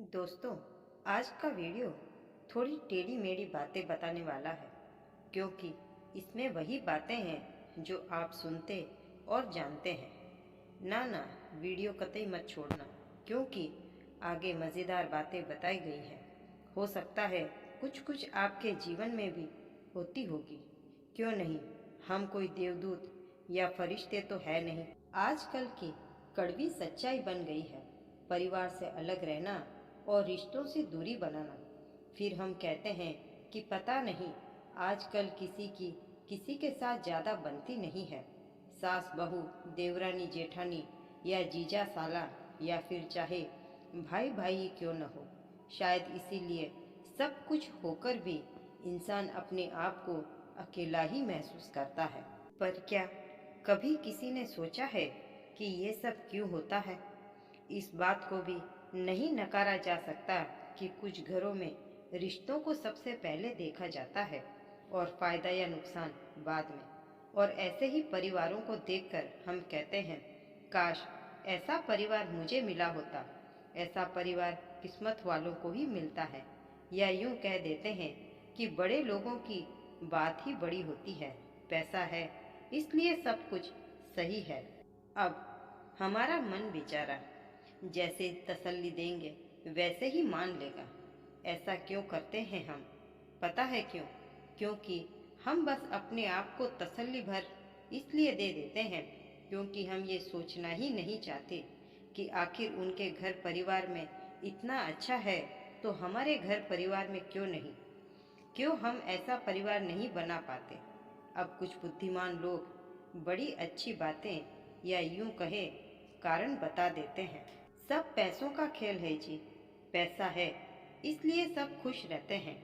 दोस्तों, आज का वीडियो थोड़ी टेढ़ी मेढ़ी बातें बताने वाला है, क्योंकि इसमें वही बातें हैं जो आप सुनते और जानते हैं। ना, वीडियो कतई मत छोड़ना, क्योंकि आगे मज़ेदार बातें बताई गई हैं। हो सकता है कुछ कुछ आपके जीवन में भी होती होगी। क्यों नहीं, हम कोई देवदूत या फरिश्ते तो है नहीं। आजकल की कड़वी सच्चाई बन गई है परिवार से अलग रहना और रिश्तों से दूरी बनाना। फिर हम कहते हैं कि पता नहीं, आजकल किसी के साथ ज़्यादा बनती नहीं है। सास बहू, देवरानी जेठानी या जीजा साला, या फिर चाहे भाई भाई ही क्यों न हो। शायद इसीलिए सब कुछ होकर भी इंसान अपने आप को अकेला ही महसूस करता है। पर क्या कभी किसी ने सोचा है कि ये सब क्यों होता है? इस बात को भी नहीं नकारा जा सकता कि कुछ घरों में रिश्तों को सबसे पहले देखा जाता है और फायदा या नुकसान बाद में। और ऐसे ही परिवारों को देखकर हम कहते हैं, काश ऐसा परिवार मुझे मिला होता। ऐसा परिवार किस्मत वालों को ही मिलता है। या यूं कह देते हैं कि बड़े लोगों की बात ही बड़ी होती है। पैसा है इसलिए सब कुछ सही है। अब हमारा मन बेचारा जैसे तसल्ली देंगे वैसे ही मान लेगा। ऐसा क्यों करते हैं हम? पता है क्यों? क्योंकि हम बस अपने आप को तसल्ली भर इसलिए दे देते हैं क्योंकि हम ये सोचना ही नहीं चाहते कि आखिर उनके घर परिवार में इतना अच्छा है तो हमारे घर परिवार में क्यों नहीं। क्यों हम ऐसा परिवार नहीं बना पाते? अब कुछ बुद्धिमान लोग बड़ी अच्छी बातें या यूं कहे कारण बता देते हैं। सब पैसों का खेल है जी। पैसा है इसलिए सब खुश रहते हैं।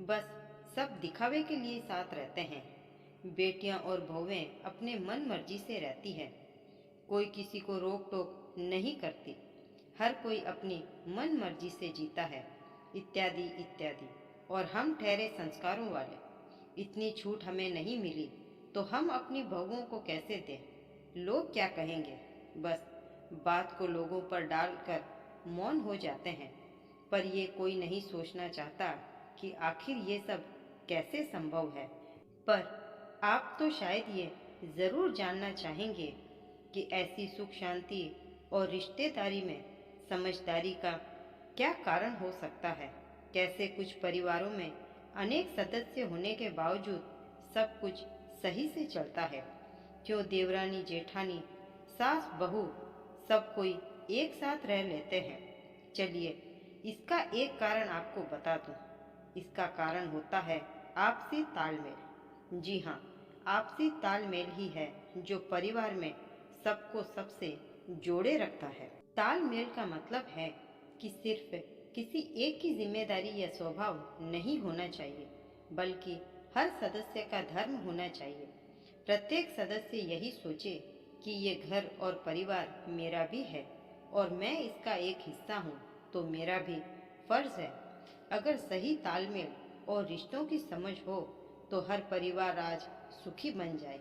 बस सब दिखावे के लिए साथ रहते हैं। बेटियां और बहुएं अपने मन मर्जी से रहती हैं। कोई किसी को रोक टोक नहीं करती। हर कोई अपनी मन मर्जी से जीता है, इत्यादि इत्यादि। और हम ठहरे संस्कारों वाले। इतनी छूट हमें नहीं मिली तो हम अपनी बहुओं को कैसे दें? लोग क्या कहेंगे? बस बात को लोगों पर डालकर मौन हो जाते हैं। पर ये कोई नहीं सोचना चाहता कि आखिर ये सब कैसे संभव है। पर आप तो शायद ये जरूर जानना चाहेंगे कि ऐसी सुख शांति और रिश्तेदारी में समझदारी का क्या कारण हो सकता है। कैसे कुछ परिवारों में अनेक सदस्य होने के बावजूद सब कुछ सही से चलता है। क्यों देवरानी जेठानी, सास बहू सब कोई एक साथ रह लेते हैं। चलिए इसका एक कारण आपको बता दूं। इसका कारण होता है आपसी तालमेल। जी हाँ, आपसी तालमेल ही है जो परिवार में सबको सबसे जोड़े रखता है। तालमेल का मतलब है कि सिर्फ किसी एक की जिम्मेदारी या स्वभाव नहीं होना चाहिए, बल्कि हर सदस्य का धर्म होना चाहिए। प्रत्येक सदस्य यही सोचे कि ये घर और परिवार मेरा भी है और मैं इसका एक हिस्सा हूँ, तो मेरा भी फर्ज है। अगर सही तालमेल और रिश्तों की समझ हो तो हर परिवार आज सुखी बन जाए।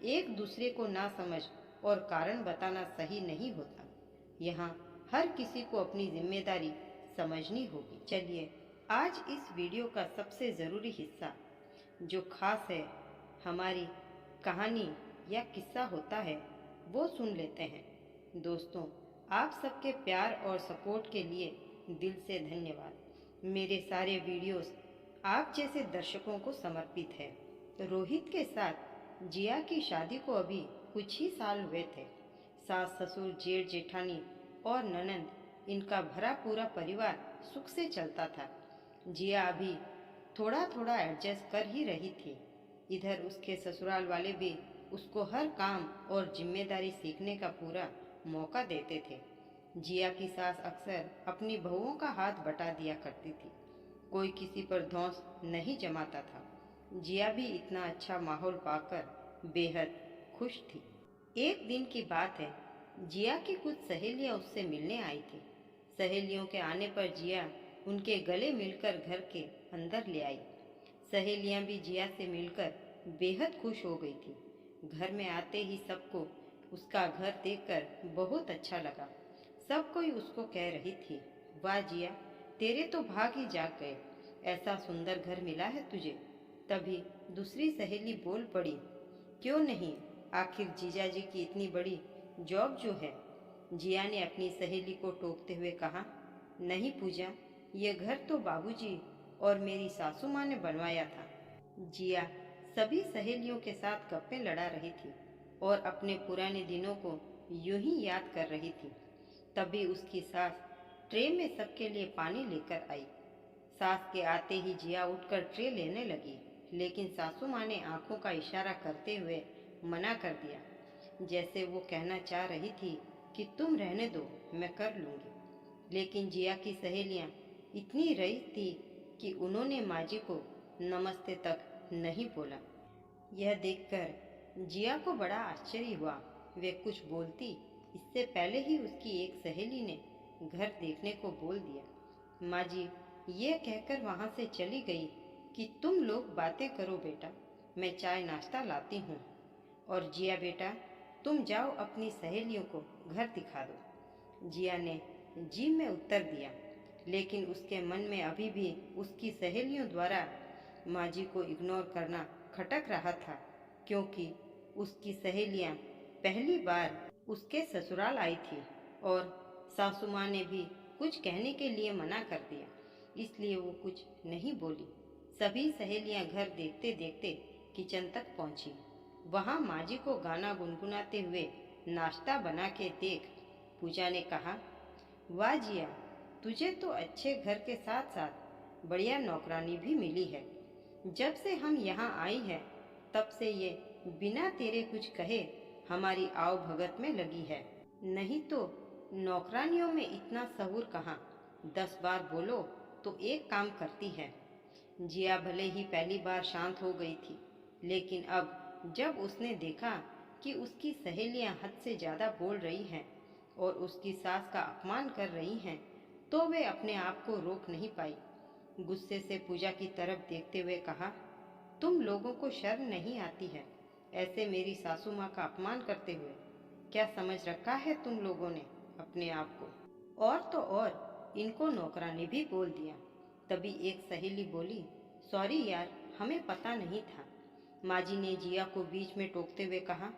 एक दूसरे को ना समझ और कारण बताना सही नहीं होता। यहाँ हर किसी को अपनी जिम्मेदारी समझनी होगी। चलिए आज इस वीडियो का सबसे ज़रूरी हिस्सा जो खास है, हमारी कहानी या किस्सा होता है, वो सुन लेते हैं। दोस्तों, आप सबके प्यार और सपोर्ट के लिए दिल से धन्यवाद। मेरे सारे वीडियोस आप जैसे दर्शकों को समर्पित है। रोहित के साथ जिया की शादी को अभी कुछ ही साल हुए थे। सास ससुर जेठ जेठानी और ननंद, इनका भरा पूरा परिवार सुख से चलता था। जिया अभी थोड़ा थोड़ा एडजस्ट कर ही रही थी। इधर उसके ससुराल वाले भी उसको हर काम और जिम्मेदारी सीखने का पूरा मौका देते थे। जिया की सास अक्सर अपनी बहुओं का हाथ बटा दिया करती थी। कोई किसी पर धौंस नहीं जमाता था। जिया भी इतना अच्छा माहौल पाकर बेहद खुश थी। एक दिन की बात है, जिया की कुछ सहेलियां उससे मिलने आई थी। सहेलियों के आने पर जिया उनके गले मिलकर घर के अंदर ले आई। सहेलियां भी जिया से मिलकर बेहद खुश हो गई थी। घर में आते ही सबको उसका घर देखकर बहुत अच्छा लगा। सब कोई उसको कह रही थी, वाह जिया, तेरे तो भाग ही जाग गए, ऐसा सुंदर घर मिला है तुझे। तभी दूसरी सहेली बोल पड़ी, क्यों नहीं, आखिर जीजाजी की इतनी बड़ी जॉब जो है। जिया ने अपनी सहेली को टोकते हुए कहा, नहीं पूजा, ये घर तो बाबूजी और मेरी सासू माँ ने बनवाया था। जिया सभी सहेलियों के साथ गप्पे लड़ा रही थी और अपने पुराने दिनों को यूं ही याद कर रही थी। तभी उसकी सास ट्रे में सबके लिए पानी लेकर आई। सास के आते ही जिया उठकर ट्रे लेने लगी, लेकिन सासू माँ ने आंखों का इशारा करते हुए मना कर दिया, जैसे वो कहना चाह रही थी कि तुम रहने दो, मैं कर लूँगी। लेकिन जिया की सहेलियाँ इतनी रईस थी कि उन्होंने माँ जी को नमस्ते तक नहीं बोला। यह देखकर जिया को बड़ा आश्चर्य हुआ। वे कुछ बोलती इससे पहले ही उसकी एक सहेली ने घर देखने को बोल दिया। माँ जी ये कहकर वहाँ से चली गई कि तुम लोग बातें करो बेटा, मैं चाय नाश्ता लाती हूँ। और जिया बेटा, तुम जाओ अपनी सहेलियों को घर दिखा दो। जिया ने जी में उत्तर दिया, लेकिन उसके मन में अभी भी उसकी सहेलियों द्वारा माँ जी को इग्नोर करना खटक रहा था, क्योंकि उसकी सहेलियाँ पहली बार उसके ससुराल आई थी और सासू माँ ने भी कुछ कहने के लिए मना कर दिया, इसलिए वो कुछ नहीं बोली। सभी सहेलियाँ घर देखते देखते किचन तक पहुँची। वहाँ माँ जी को गाना गुनगुनाते हुए नाश्ता बना के देख पूजा ने कहा, वाह जिया, तुझे तो अच्छे घर के साथ साथ बढ़िया नौकरानी भी मिली है। जब से हम यहाँ आई है तब से ये बिना तेरे कुछ कहे हमारी आव भगत में लगी है। नहीं तो नौकरानियों में इतना सहूर कहाँ, 10 बार बोलो तो एक काम करती है। जिया भले ही पहली बार शांत हो गई थी, लेकिन अब जब उसने देखा कि उसकी सहेलियां हद से ज़्यादा बोल रही हैं और उसकी सास का अपमान कर रही हैं, तो वे अपने आप को रोक नहीं पाई। गुस्से से पूजा की तरफ देखते हुए कहा, तुम लोगों को शर्म नहीं आती है ऐसे मेरी सासू माँ का अपमान करते हुए? क्या समझ रखा है तुम लोगों ने अपने आप को? और तो और इनको नौकरानी भी बोल दिया। तभी एक सहेली बोली, सॉरी यार, हमें पता नहीं था। माँ जी ने जिया को बीच में टोकते हुए कहा,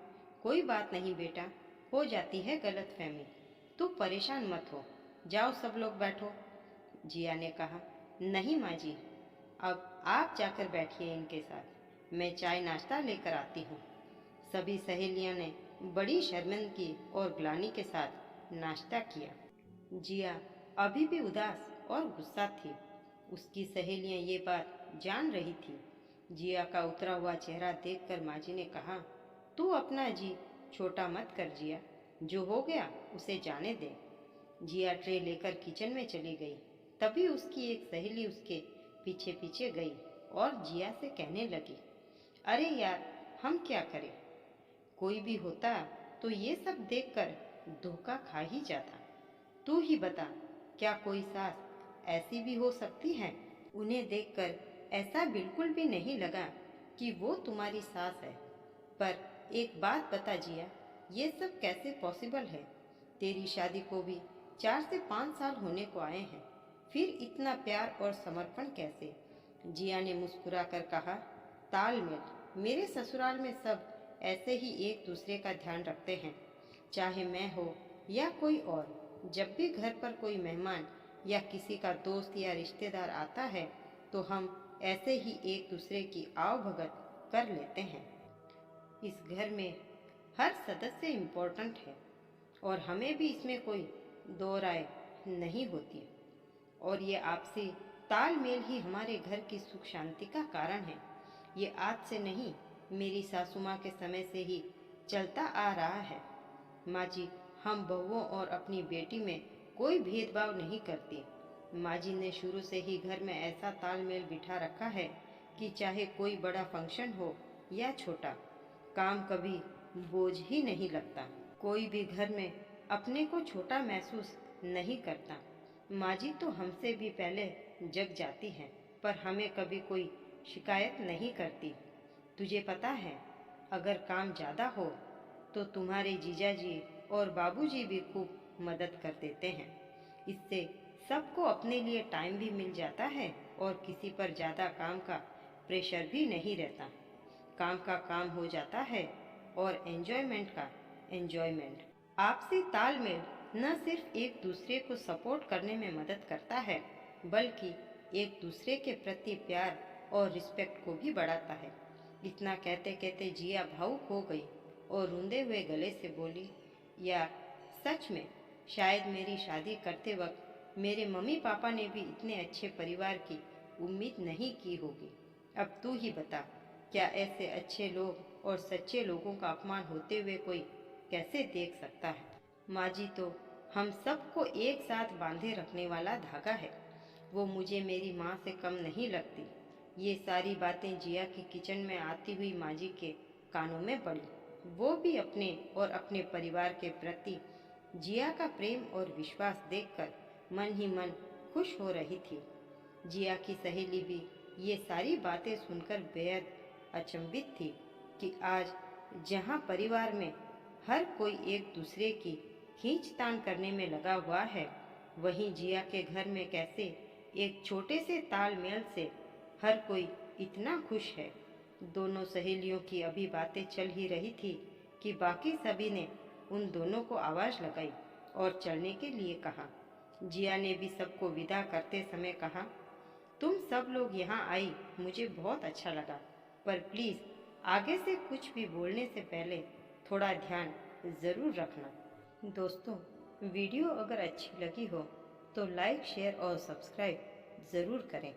कोई बात नहीं बेटा, हो जाती है गलतफहमी, तू परेशान मत हो, जाओ सब लोग बैठो। जिया ने कहा, नहीं माँ जी, अब आप जाकर बैठिए इनके साथ, मैं चाय नाश्ता लेकर आती हूँ। सभी सहेलियों ने बड़ी शर्मिंदगी और ग्लानि के साथ नाश्ता किया। जिया अभी भी उदास और गुस्सा थी। उसकी सहेलियां ये बात जान रही थी। जिया का उतरा हुआ चेहरा देखकर माँ जी ने कहा, तू अपना जी छोटा मत कर जिया, जो हो गया उसे जाने दे। जिया ट्रे लेकर किचन में चली गई। तभी उसकी एक सहेली उसके पीछे पीछे गई और जिया से कहने लगी, अरे यार, हम क्या करें, कोई भी होता तो ये सब देखकर धोखा खा ही जाता। तू ही बता, क्या कोई सास ऐसी भी हो सकती है? उन्हें देखकर ऐसा बिल्कुल भी नहीं लगा कि वो तुम्हारी सास है। पर एक बात बता जिया, ये सब कैसे पॉसिबल है? तेरी शादी को भी 4 से 5 साल होने को आए हैं, फिर इतना प्यार और समर्पण कैसे? जिया ने मुस्कुरा कर कहा, तालमेल, मेरे ससुराल में सब ऐसे ही एक दूसरे का ध्यान रखते हैं, चाहे मैं हो या कोई और। जब भी घर पर कोई मेहमान या किसी का दोस्त या रिश्तेदार आता है तो हम ऐसे ही एक दूसरे की आव भगत कर लेते हैं। इस घर में हर सदस्य इम्पोर्टेंट है और हमें भी इसमें कोई दो राय नहीं होती। और ये आपसी तालमेल ही हमारे घर की सुख शांति का कारण है। ये आज से नहीं, मेरी सासू माँ के समय से ही चलता आ रहा है। माँ जी, हम बहुओं और अपनी बेटी में कोई भेदभाव नहीं करती। माँ जी ने शुरू से ही घर में ऐसा तालमेल बिठा रखा है कि चाहे कोई बड़ा फंक्शन हो या छोटा, काम कभी बोझ ही नहीं लगता। कोई भी घर में अपने को छोटा महसूस नहीं करता। माँ जी तो हमसे भी पहले जग जाती है, पर हमें कभी कोई शिकायत नहीं करती। तुझे पता है, अगर काम ज़्यादा हो तो तुम्हारे जीजा जी और बाबूजी भी खूब मदद कर देते हैं। इससे सबको अपने लिए टाइम भी मिल जाता है और किसी पर ज़्यादा काम का प्रेशर भी नहीं रहता। काम का काम हो जाता है और एंजॉयमेंट का एंजॉयमेंट। आपसी तालमेल न सिर्फ एक दूसरे को सपोर्ट करने में मदद करता है, बल्कि एक दूसरे के प्रति प्यार और रिस्पेक्ट को भी बढ़ाता है। इतना कहते कहते जिया भावुक हो गई और रूंधे हुए गले से बोली, या सच में शायद मेरी शादी करते वक्त मेरे मम्मी पापा ने भी इतने अच्छे परिवार की उम्मीद नहीं की होगी। अब तू ही बता, क्या ऐसे अच्छे लोग और सच्चे लोगों का अपमान होते हुए कोई कैसे देख सकता है। माँ जी तो हम सबको एक साथ बांधे रखने वाला धागा है। वो मुझे मेरी माँ से कम नहीं लगती। ये सारी बातें जिया की किचन में आती हुई माँ जी के कानों में पड़ी। वो भी अपने और अपने परिवार के प्रति जिया का प्रेम और विश्वास देखकर मन ही मन खुश हो रही थी। जिया की सहेली भी ये सारी बातें सुनकर बेहद अचंभित थी कि आज जहाँ परिवार में हर कोई एक दूसरे की खींचतान करने में लगा हुआ है, वहीं जिया के घर में कैसे एक छोटे से तालमेल से हर कोई इतना खुश है। दोनों सहेलियों की अभी बातें चल ही रही थी कि बाकी सभी ने उन दोनों को आवाज़ लगाई और चलने के लिए कहा। जिया ने भी सबको विदा करते समय कहा, तुम सब लोग यहाँ आई मुझे बहुत अच्छा लगा, पर प्लीज़ आगे से कुछ भी बोलने से पहले थोड़ा ध्यान ज़रूर रखना। दोस्तों, वीडियो अगर अच्छी लगी हो तो लाइक, शेयर और सब्सक्राइब ज़रूर करें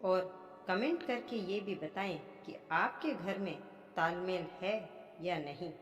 और कमेंट करके ये भी बताएं कि आपके घर में तालमेल है या नहीं।